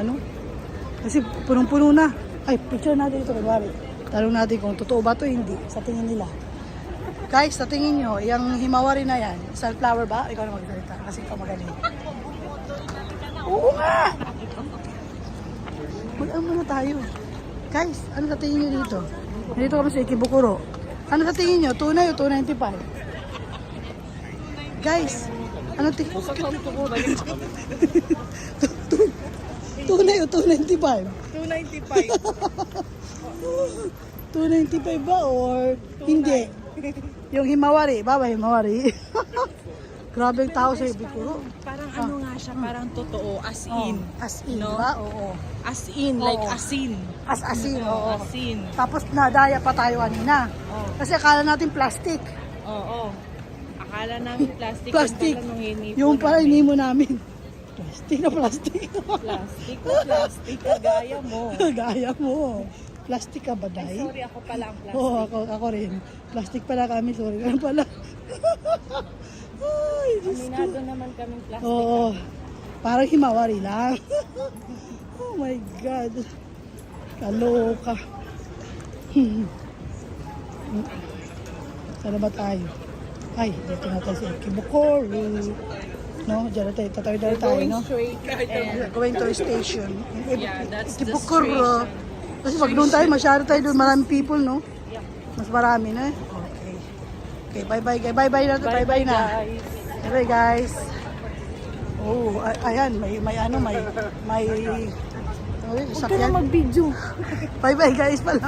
ano. Kasi punong-puno na. Ay, picture natin ito, kunwari. Tanong natin kung totoo ba ito, hindi. Sa tingin nila. Guys, sa tingin nyo, yung himawari na yan, sunflower ba? Ikaw na magsalita kasi ikaw magaling. Oo nga! Mag-ano muna tayo. Guys, ano sa tingin nyo dito? Dito kami sa Ikebukuro. Ano sa tingin nyo? Tunay o 295? Guys, ano tingin nyo? Tunay o 295? 295. 295 ba or hindi? Yung himawari, baba himawari. Grabe yung tao sa Ikebukuro. Parang ano nga siya, parang totoo, as in. As in, no? ba? Oo. As in, like Oo. asin. As-asin, oo. Asin. Tapos nadaya pa tayo kanina. Oo. Kasi akala natin plastic. Oo. Akala namin plastic. Plastic. Yung pala nung hinipo Yung pala namin. hinimo namin. Plastic na plastic. Plastic na plastic. Kagaya mo. Gaya mo. Plastic ka ba, Ay, Day? sorry, ako pala ang plastic. Oo, ako rin. Plastic pala kami. Sorry na pala. Ay, Diyos ko. Aminado naman kaming plastic. Oo. Parang himawari lang. Oh my God. Kaloka. Saan ba tayo? Ay, dito na tayo sa Ikebukuro. No, dyan na tayo. Tatawid na tayo, no? Straight and Going to a station. yeah, that's the Ikebukuro. station. Kasi pag doon tayo, masyado tayo doon. Maraming people, no? Yeah. Mas marami na. Okay. Okay, bye-bye. Bye-bye na. Bye-bye na. guys. Bye-bye, guys. Oh, ayan. May Huwag ka sakyan. na mag-video. Bye-bye, guys, pala.